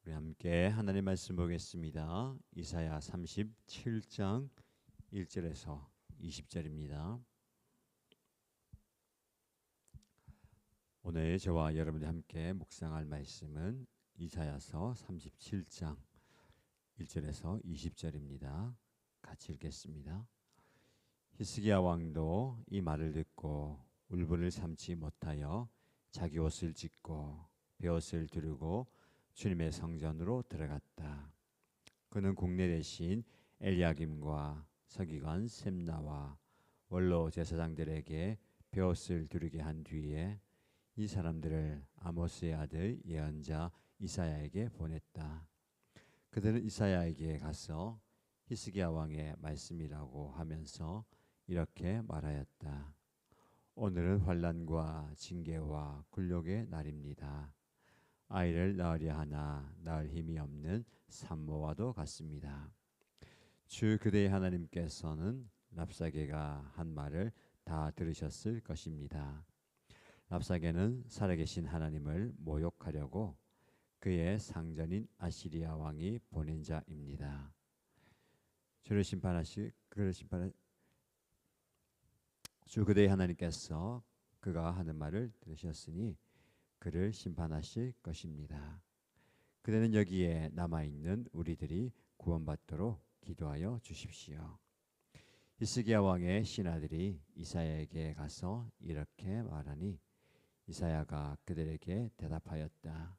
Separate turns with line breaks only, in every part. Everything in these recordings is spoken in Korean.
우리 함께 하나님 말씀 보겠습니다. 이사야 37장 1절에서 20절입니다. 오늘 저와 여러분이 함께 묵상할 말씀은 이사야서 37장 1절에서 20절입니다. 같이 읽겠습니다. 히스기야 왕도 이 말을 듣고 울분을 참지 못하여 자기 옷을 찢고 베옷을 두르고 주님의 성전으로 들어갔다. 그는 국내 대신 엘리야김과 서기관 셈나와 원로 제사장들에게 베옷을 두르게 한 뒤에 이 사람들을 아모스의 아들 예언자 이사야에게 보냈다. 그들은 이사야에게 가서 히스기야 왕의 말씀이라고 하면서 이렇게 말하였다. 오늘은 환난과 징계와 굴욕의 날입니다. 아이를 낳으려 하나 낳을 힘이 없는 산모와도 같습니다. 주 그대의 하나님께서는 랍사게가 한 말을 다 들으셨을 것입니다. 랍사게는 살아계신 하나님을 모욕하려고 그의 상전인 아시리아 왕이 보낸 자입니다. 주 그대의 하나님께서 그가 하는 말을 들으셨으니 그를 심판하실 것입니다. 그대는 여기에 남아있는 우리들이 구원받도록 기도하여 주십시오. 히스기야 왕의 신하들이 이사야에게 가서 이렇게 말하니 이사야가 그들에게 대답하였다.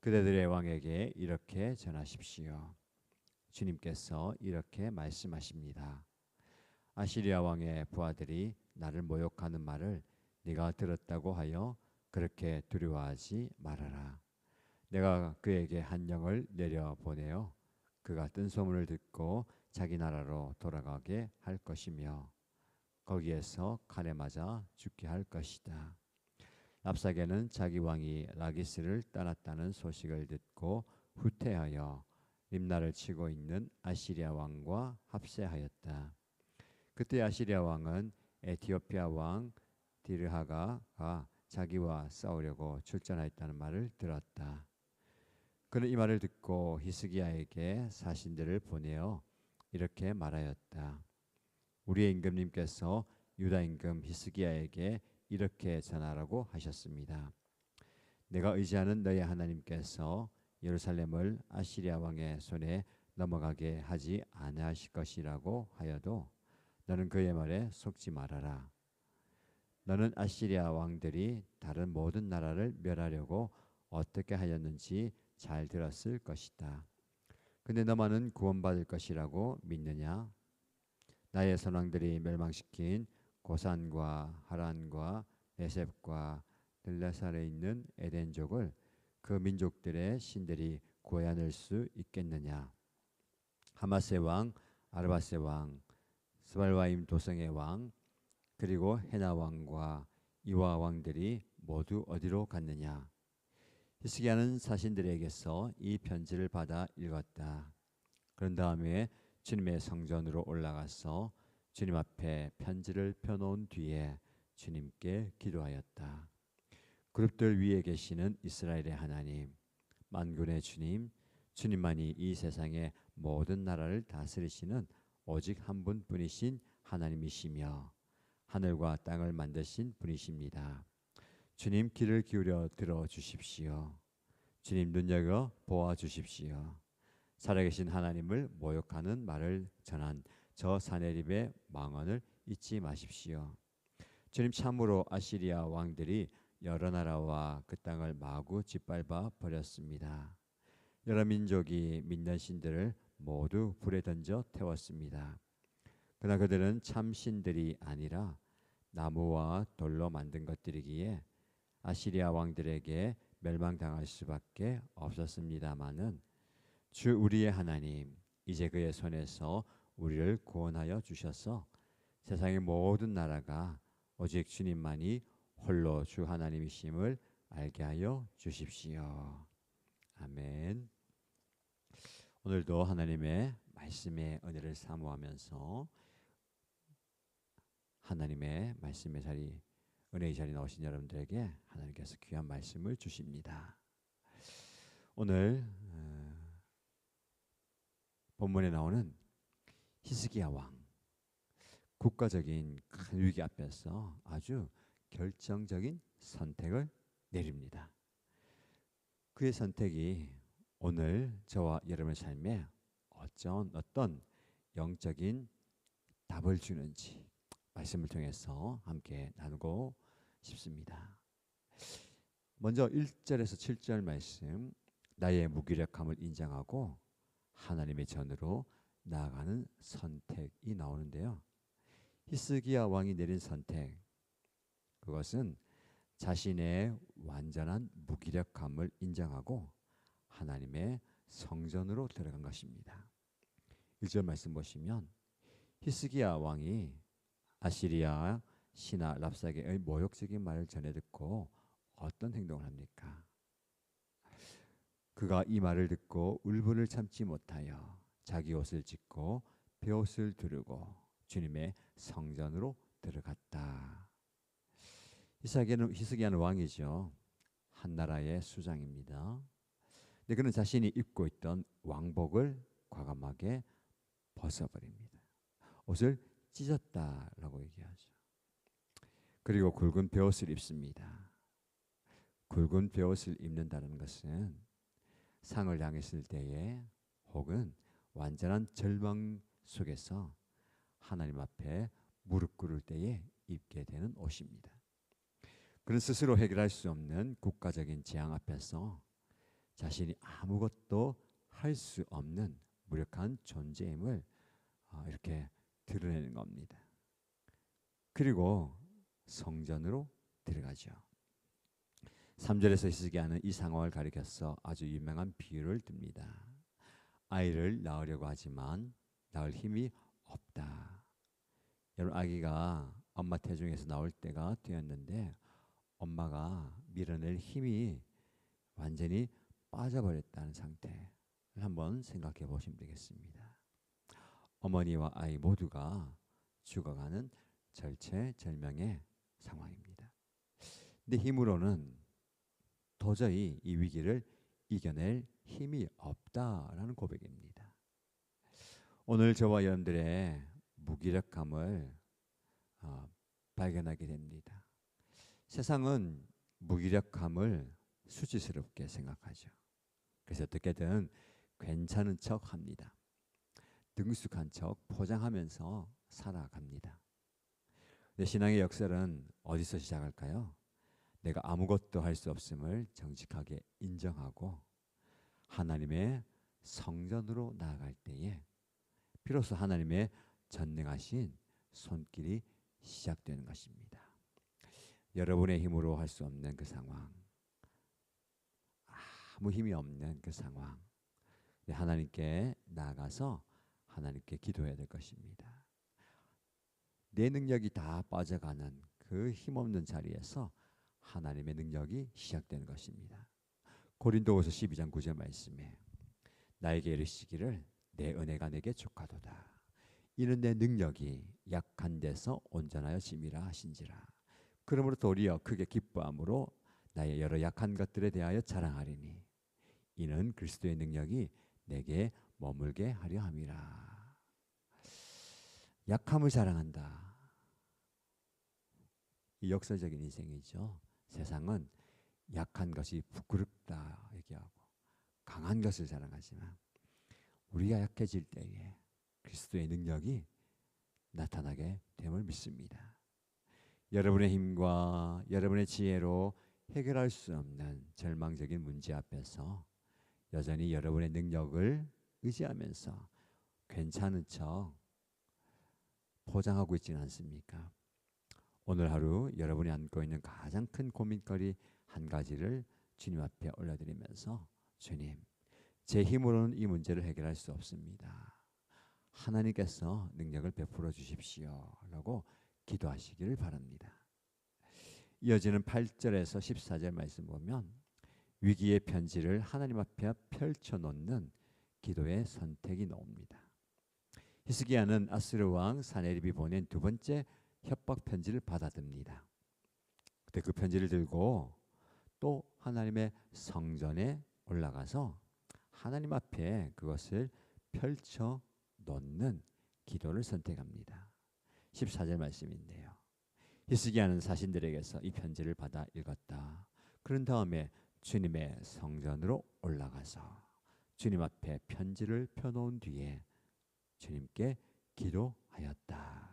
그대들의 왕에게 이렇게 전하십시오. 주님께서 이렇게 말씀하십니다. 아시리아 왕의 부하들이 나를 모욕하는 말을 네가 들었다고 하여 그렇게 두려워하지 말아라. 내가 그에게 한 영을 내려보내어 그가 뜬 소문을 듣고 자기 나라로 돌아가게 할 것이며 거기에서 칼에 맞아 죽게 할 것이다. 랍사게는 자기 왕이 라기스를 떠났다는 소식을 듣고 후퇴하여 림나를 치고 있는 아시리아 왕과 합세하였다. 그때 아시리아 왕은 에티오피아 왕 디르하가가 자기와 싸우려고 출전하였다는 말을 들었다. 그는 이 말을 듣고 히스기야에게 사신들을 보내어 이렇게 말하였다. 우리의 임금님께서 유다 임금 히스기야에게 이렇게 전하라고 하셨습니다. 내가 의지하는 너의 하나님께서 예루살렘을 아시리아 왕의 손에 넘어가게 하지 아니하실 것이라고 하여도 너는 그의 말에 속지 말아라. 너는 아시리아 왕들이 다른 모든 나라를 멸하려고 어떻게 하였는지 잘 들었을 것이다. 근데 너만은 구원받을 것이라고 믿느냐? 나의 선왕들이 멸망시킨 고산과 하란과 레셉과 들라살에 있는 에덴족을 그 민족들의 신들이 구해낼 수 있겠느냐? 하마세 왕, 아르바세 왕, 스발와임 도성의 왕, 그리고 헤나 왕과 이와 왕들이 모두 어디로 갔느냐? 히스기야는 사신들에게서 이 편지를 받아 읽었다. 그런 다음에 주님의 성전으로 올라가서 주님 앞에 편지를 펴놓은 뒤에 주님께 기도하였다. 그룹들 위에 계시는 이스라엘의 하나님, 만군의 주님, 주님만이 이 세상의 모든 나라를 다스리시는 오직 한 분뿐이신 하나님이시며 하늘과 땅을 만드신 분이십니다. 주님 귀를 기울여 들어주십시오. 주님 눈여겨 보아주십시오. 살아계신 하나님을 모욕하는 말을 전한 저 사내립의 망언을 잊지 마십시오. 주님 참으로 아시리아 왕들이 여러 나라와 그 땅을 마구 짓밟아 버렸습니다. 여러 민족이 믿는 신들을 모두 불에 던져 태웠습니다. 그러나 그들은 참 신들이 아니라 나무와 돌로 만든 것들이기에 아시리아 왕들에게 멸망당할 수밖에 없었습니다마는 주 우리의 하나님 이제 그의 손에서 우리를 구원하여 주셔서 세상의 모든 나라가 오직 주님만이 홀로 주 하나님이심을 알게 하여 주십시오. 아멘. 오늘도 하나님의 말씀의 은혜를 사모하면서 하나님의 말씀의 자리, 은혜의 자리에 나오신 여러분들에게 하나님께서 귀한 말씀을 주십니다. 오늘 본문에 나오는 히스기야 왕, 국가적인 큰 위기 앞에서 아주 결정적인 선택을 내립니다. 그의 선택이 오늘 저와 여러분의 삶에 어떤 영적인 답을 주는지 말씀을 통해서 함께 나누고 싶습니다. 먼저 1절에서 7절 말씀, 나의 무기력함을 인정하고 하나님의 전으로 나아가는 선택이 나오는데요. 히스기야 왕이 내린 선택, 그것은 자신의 완전한 무기력함을 인정하고 하나님의 성전으로 들어간 것입니다. 1절 말씀 보시면 히스기야 왕이 아시리아 신하 랍사게의 모욕적인 말을 전해 듣고 어떤 행동을 합니까? 그가 이 말을 듣고 울분을 참지 못하여 자기 옷을 찢고 베옷을 두르고 주님의 성전으로 들어갔다. 히스기야는 왕이죠. 한 나라의 수장입니다. 근데 그는 자신이 입고 있던 왕복을 과감하게 벗어버립니다. 옷을 찢었다라고 얘기하죠. 그리고 굵은 베옷을 입습니다. 굵은 베옷을 입는다는 것은 상을 당했을 때에 혹은 완전한 절망 속에서 하나님 앞에 무릎 꿇을 때에 입게 되는 옷입니다. 그는 스스로 해결할 수 없는 국가적인 재앙 앞에서 자신이 아무것도 할 수 없는 무력한 존재임을 이렇게 드러내는 겁니다. 그리고 성전으로 들어가죠. 3절에서 히스기야는 이 상황을 가리켜서 아주 유명한 비유를 듭니다. 아이를 낳으려고 하지만 낳을 힘이 없다. 여러분, 아기가 엄마 태중에서 나올 때가 되었는데 엄마가 밀어낼 힘이 완전히 빠져버렸다는 상태를 한번 생각해 보시면 되겠습니다. 어머니와 아이 모두가 죽어가는 절체절명의 상황입니다. 내 힘으로는 도저히 이 위기를 이겨낼 힘이 없다라는 고백입니다. 오늘 저와 여러분들의 무기력함을 발견하게 됩니다. 세상은 무기력함을 수치스럽게 생각하죠. 그래서 어떻게든 괜찮은 척 합니다. 능숙한 척 포장하면서 살아갑니다. 내 신앙의 역설은 어디서 시작할까요? 내가 아무것도 할 수 없음을 정직하게 인정하고 하나님의 성전으로 나아갈 때에 비로소 하나님의 전능하신 손길이 시작되는 것입니다. 여러분의 힘으로 할 수 없는 그 상황, 아무 힘이 없는 그 상황, 하나님께 나아가서 하나님께 기도해야 될 것입니다. 내 능력이 다 빠져가는 그 힘없는 자리에서 하나님의 능력이 시작되는 것입니다. 고린도후서 12장 9절 말씀에 나에게 이르시기를 내 은혜가 내게 족하도다. 이는 내 능력이 약한 데서 온전하여 짐이라 하신지라. 그러므로 도리어 크게 기뻐함으로 나의 여러 약한 것들에 대하여 자랑하리니 이는 그리스도의 능력이 내게 머물게 하려 함이라. 약함을 자랑한다. 이 역설적인 인생이죠. 세상은 약한 것이 부끄럽다 얘기하고 강한 것을 자랑하지만 우리가 약해질 때에 그리스도의 능력이 나타나게 됨을 믿습니다. 여러분의 힘과 여러분의 지혜로 해결할 수 없는 절망적인 문제 앞에서 여전히 여러분의 능력을 의지하면서 괜찮은 척 포장하고 있지는 않습니까? 오늘 하루 여러분이 안고 있는 가장 큰 고민거리 한 가지를 주님 앞에 올려드리면서 주님, 제 힘으로는 이 문제를 해결할 수 없습니다. 하나님께서 능력을 베풀어 주십시오 라고 기도하시기를 바랍니다. 이어지는 8절에서 14절 말씀 보면 위기의 편지를 하나님 앞에 펼쳐놓는 기도의 선택이 나옵니다. 히스기야는 아스르 왕 사네립이 보낸 두 번째 협박 편지를 받아듭니다. 그때 그 편지를 들고 또 하나님의 성전에 올라가서 하나님 앞에 그것을 펼쳐 놓는 기도를 선택합니다. 14절 말씀인데요. 히스기야는 사신들에게서 이 편지를 받아 읽었다. 그런 다음에 주님의 성전으로 올라가서 주님 앞에 편지를 펴놓은 뒤에 주님께 기도하였다.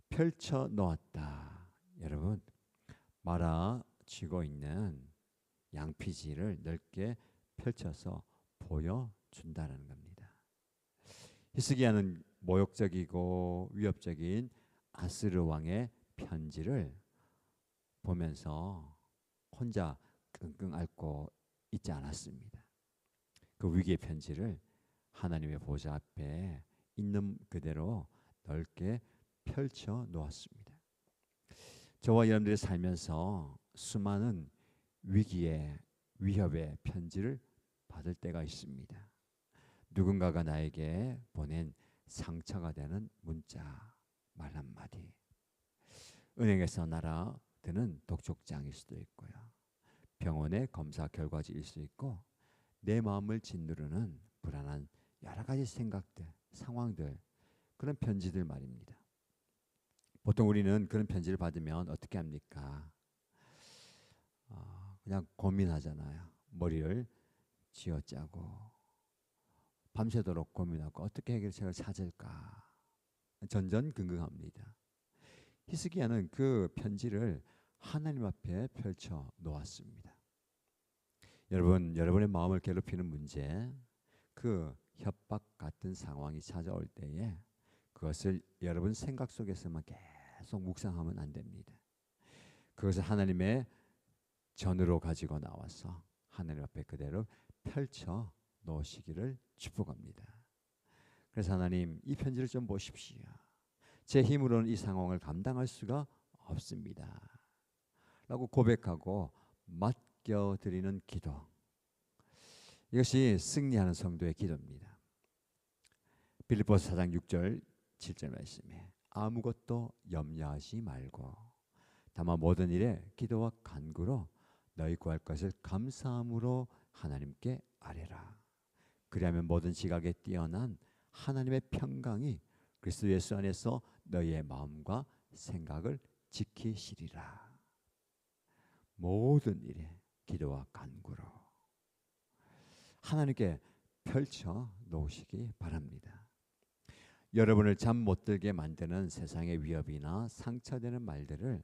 펼쳐 놓았다. 여러분, 말아 쥐고 있는 양피지를 넓게 펼쳐서 보여준다는 겁니다. 히스기야는 모욕적이고 위협적인 아스르 왕의 편지를 보면서 혼자 끙끙 앓고 있지 않았습니다. 그 위기의 편지를 하나님의 보좌 앞에 있는 그대로 넓게 펼쳐 놓았습니다. 저와 여러분들이 살면서 수많은 위기의 위협의 편지를 받을 때가 있습니다. 누군가가 나에게 보낸 상처가 되는 문자, 말 한마디, 은행에서 날아드는 독촉장일 수도 있고요. 병원의 검사 결과지일 수 있고 내 마음을 짓누르는 불안한 여러 가지 생각들, 상황들, 그런 편지들 말입니다. 보통 우리는 그런 편지를 받으면 어떻게 합니까? 그냥 고민하잖아요. 머리를 쥐어짜고 밤새도록 고민하고 어떻게 해결책을 찾을까 전전긍긍합니다. 히스기야는 그 편지를 하나님 앞에 펼쳐 놓았습니다. 여러분, 여러분의 마음을 괴롭히는 문제, 그 협박 같은 상황이 찾아올 때에 그것을 여러분 생각 속에서만 계속 묵상하면 안 됩니다. 그것을 하나님의 전으로 가지고 나와서 하나님 앞에 그대로 펼쳐 놓으시기를 축복합니다. 그래서 하나님, 이 편지를 좀 보십시오. 제 힘으로는 이 상황을 감당할 수가 없습니다. 라고 고백하고 맡겨드리는 기도. 이것이 승리하는 성도의 기도입니다. 빌립보서 4장 6절 7절 말씀에 아무것도 염려하지 말고 다만 모든 일에 기도와 간구로 너희 구할 것을 감사함으로 하나님께 아뢰라. 그리하면 모든 지각에 뛰어난 하나님의 평강이 그리스도 예수 안에서 너희의 마음과 생각을 지키시리라. 모든 일에 기도와 간구로 하나님께 펼쳐 놓으시기 바랍니다. 여러분을 잠 못 들게 만드는 세상의 위협이나 상처되는 말들을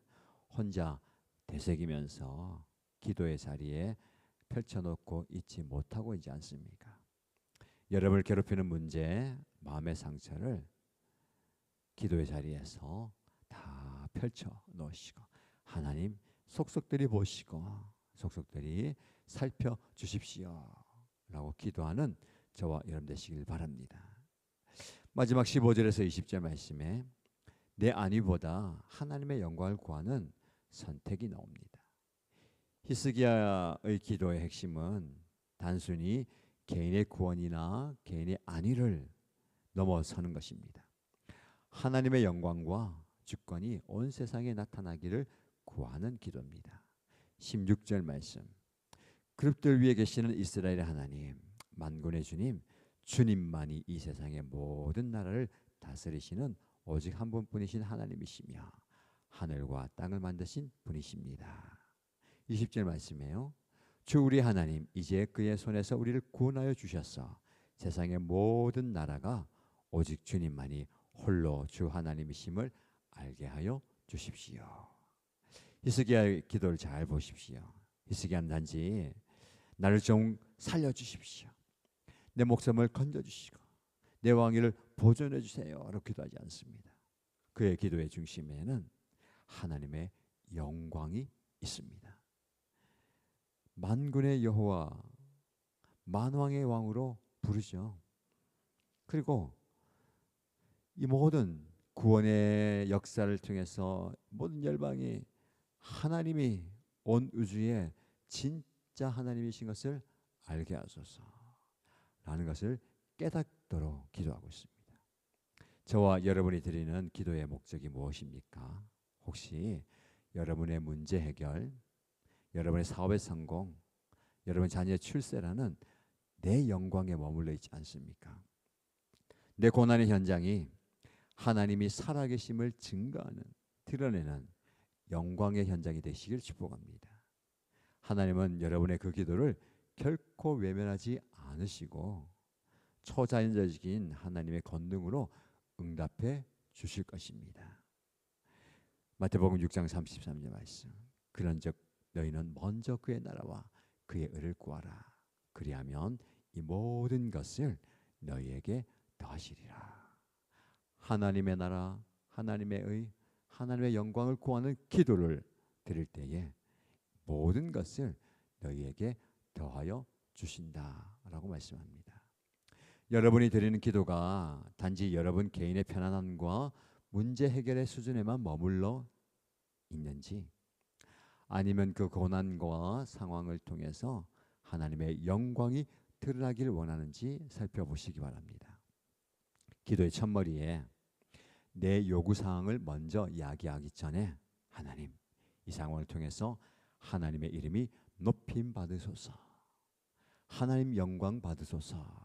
혼자 되새기면서 기도의 자리에 펼쳐놓고 있지 못하고 있지 않습니까? 여러분을 괴롭히는 문제, 마음의 상처를 기도의 자리에서 다 펼쳐 놓으시고 하나님 속속들이 보시고 속속들이 살펴주십시오 라고 기도하는 저와 여러분 되시길 바랍니다. 마지막 15절에서 20절 말씀에 내 안위보다 하나님의 영광을 구하는 선택이 나옵니다. 히스기야의 기도의 핵심은 단순히 개인의 구원이나 개인의 안위를 넘어서는 것입니다. 하나님의 영광과 주권이 온 세상에 나타나기를 구하는 기도입니다. 16절 말씀, 그룹들 위에 계시는 이스라엘의 하나님, 만군의 주님, 주님만이 이 세상의 모든 나라를 다스리시는 오직 한 분뿐이신 하나님이시며 하늘과 땅을 만드신 분이십니다. 20절 말씀이에요. 주 우리 하나님, 이제 그의 손에서 우리를 구원하여 주셨어 세상의 모든 나라가 오직 주님만이 홀로 주 하나님이심을 알게 하여 주십시오. 히스기야의 기도를 잘 보십시오. 히스기야는 단지 나를 좀 살려주십시오, 내 목숨을 건져주시고 내 왕위를 보존해 주세요 라고 기도하지 않습니다. 그의 기도의 중심에는 하나님의 영광이 있습니다. 만군의 여호와, 만왕의 왕으로 부르죠. 그리고 이 모든 구원의 역사를 통해서 모든 열방이 하나님이 온 우주의 진짜 하나님이신 것을 알게 하소서 라는 것을 깨닫도록 기도하고 있습니다. 저와 여러분이 드리는 기도의 목적이 무엇입니까? 혹시 여러분의 문제 해결, 여러분의 사업의 성공, 여러분 자녀의 출세라는 내 영광에 머물러 있지 않습니까? 내 고난의 현장이 하나님이 살아계심을 증거하는, 드러내는 영광의 현장이 되시길 축복합니다. 하나님은 여러분의 그 기도를 결코 외면하지 않으시고 초자연적인 하나님의 권능으로 응답해 주실 것입니다. 마태복음 6장 33절 말씀. 그런즉 너희는 먼저 그의 나라와 그의 의를 구하라. 그리하면 이 모든 것을 너희에게 더하시리라. 하나님의 나라, 하나님의 의, 하나님의 영광을 구하는 기도를 드릴 때에 모든 것을 너희에게 더하여 주신다라고 말씀합니다. 여러분이 드리는 기도가 단지 여러분 개인의 편안함과 문제 해결의 수준에만 머물러 있는지, 아니면 그 고난과 상황을 통해서 하나님의 영광이 드러나길 원하는지 살펴보시기 바랍니다. 기도의 첫머리에 내 요구사항을 먼저 이야기하기 전에 하나님, 이 상황을 통해서 하나님의 이름이 높임 받으소서, 하나님 영광 받으소서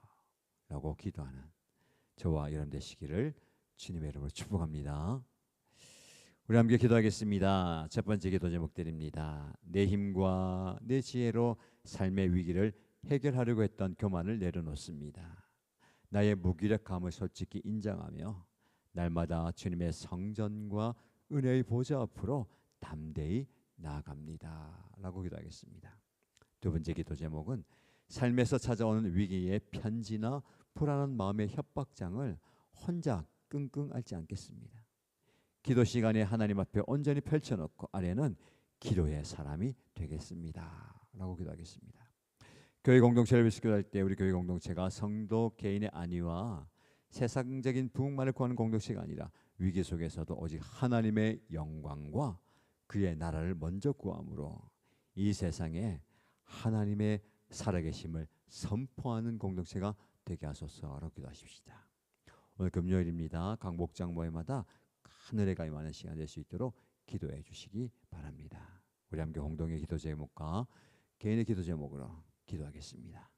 라고 기도하는 저와 여러분 되시기를 주님의 이름으로 축복합니다. 우리 함께 기도하겠습니다. 첫 번째 기도 제목드립니다. 내 힘과 내 지혜로 삶의 위기를 해결하려고 했던 교만을 내려놓습니다. 나의 무기력함을 솔직히 인정하며 날마다 주님의 성전과 은혜의 보좌 앞으로 담대히 나아갑니다 라고 기도하겠습니다. 두 번째 기도 제목은 삶에서 찾아오는 위기의 편지나 불안한 마음의 협박장을 혼자 끙끙 앓지 않겠습니다. 기도 시간에 하나님 앞에 온전히 펼쳐놓고 아래는 기도의 사람이 되겠습니다 라고 기도하겠습니다. 교회 공동체를 위해서 기도할 때 우리 교회 공동체가 성도 개인의 안위와 세상적인 부흥만을 구하는 공동체가 아니라 위기 속에서도 오직 하나님의 영광과 그의 나라를 먼저 구함으로 이 세상에 하나님의 살아계심을 선포하는 공동체가 되게 하소서라고 기도하십시다. 오늘 금요일입니다. 각 목장 모임마다 큰 은혜가 임하는 시간 될 수 있도록 기도해 주시기 바랍니다. 우리 함께 공동의 기도 제목과 개인의 기도 제목으로 기도하겠습니다.